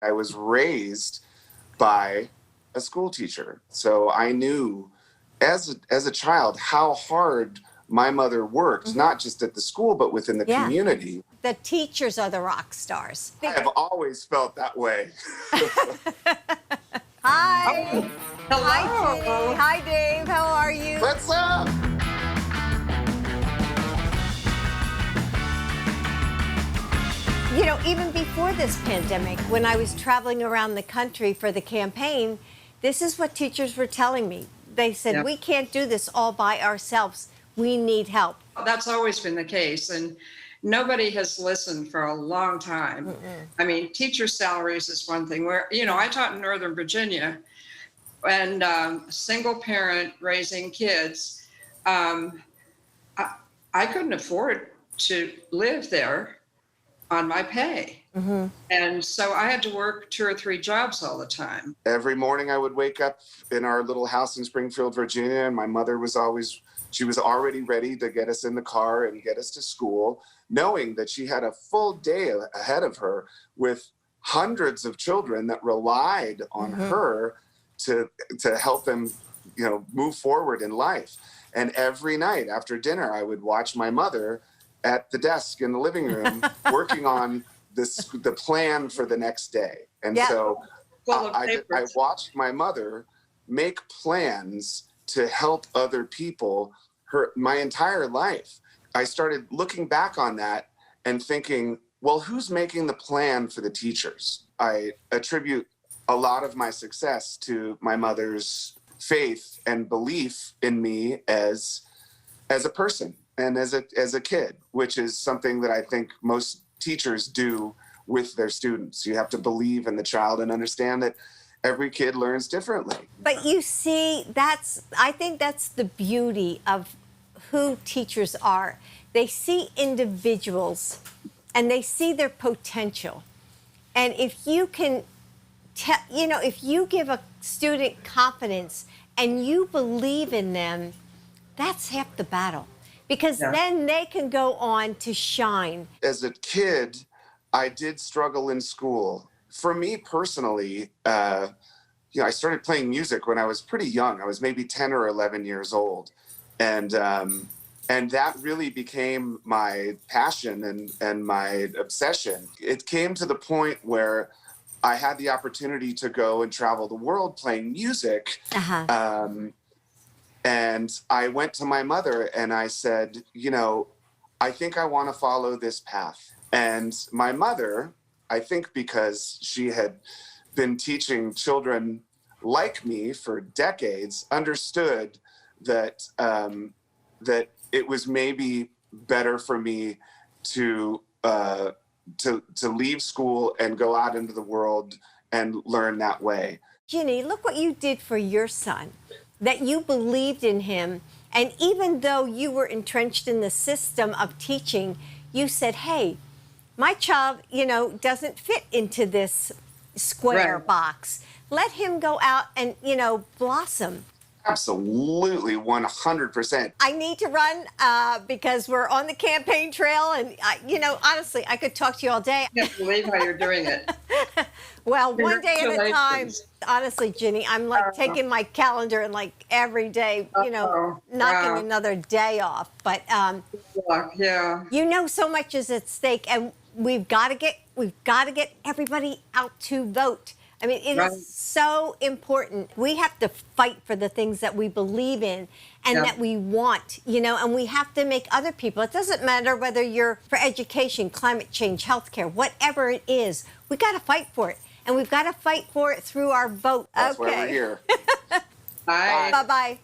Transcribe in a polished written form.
I was raised by a school teacher. So I knew as a child how hard my mother worked, not just at the school, but within the community. The teachers are the rock stars. I have always felt that way. Hi. Hello. Hi, Ginny. Hi, Dave. How are you? What's up? You know, even before this pandemic, when I was traveling around the country for the campaign, this is what teachers were telling me. They said, we can't do this all by ourselves. We need help. That's always been the case. And nobody has listened for a long time. I mean, teacher salaries is one thing where, you know, I taught in Northern Virginia and single parent raising kids. I couldn't afford to live there on my pay. And so I had to work 2 or 3 jobs all the time. Every morning I would wake up in our little house in Springfield, Virginia, and my mother was already ready to get us in the car and get us to school, knowing that she had a full day ahead of her with hundreds of children that relied on her to help them, you know, move forward in life. And every night after dinner, I would watch my mother at the desk in the living room working on the plan for the next day. And so I watched my mother make plans to help other people my entire life. I started looking back on that and thinking, well, who's making the plan for the teachers? I attribute a lot of my success to my mother's faith and belief in me as a person and as a kid, which is something that I think most teachers do with their students. You have to believe in the child and understand that every kid learns differently. But you see, I think that's the beauty of who teachers are. They see individuals and they see their potential. And if you can, if you give a student confidence and you believe in them, that's half the battle. Because then they can go on to shine. As a kid, I did struggle in school. For me personally, I started playing music when I was pretty young. I was maybe 10 or 11 years old. And that really became my passion and my obsession. It came to the point where I had the opportunity to go and travel the world playing music. And I went to my mother and I said, I think I want to follow this path. And my mother, I think because she had been teaching children like me for decades, understood that that it was maybe better for me to leave school and go out into the world and learn that way. Ginny, look what you did for your son, that you believed in him. And even though you were entrenched in the system of teaching, you said, hey, my child, doesn't fit into this square box. Let him go out and, blossom. Absolutely, 100%. I need to run because we're on the campaign trail. And, honestly, I could talk to you all day. I can't believe how you're doing it. Well, one day at a time. Honestly, Ginny, I'm like taking my calendar and like every day, knocking another day off. But so much is at stake, and we've got to get everybody out to vote. I mean, it is so important. We have to fight for the things that we believe in and that we want, and we have to make other people. It doesn't matter whether you're for education, climate change, healthcare, whatever it is, we got to fight for it. And we've got to fight for it through our vote. That's why we're here. Bye. Bye-bye.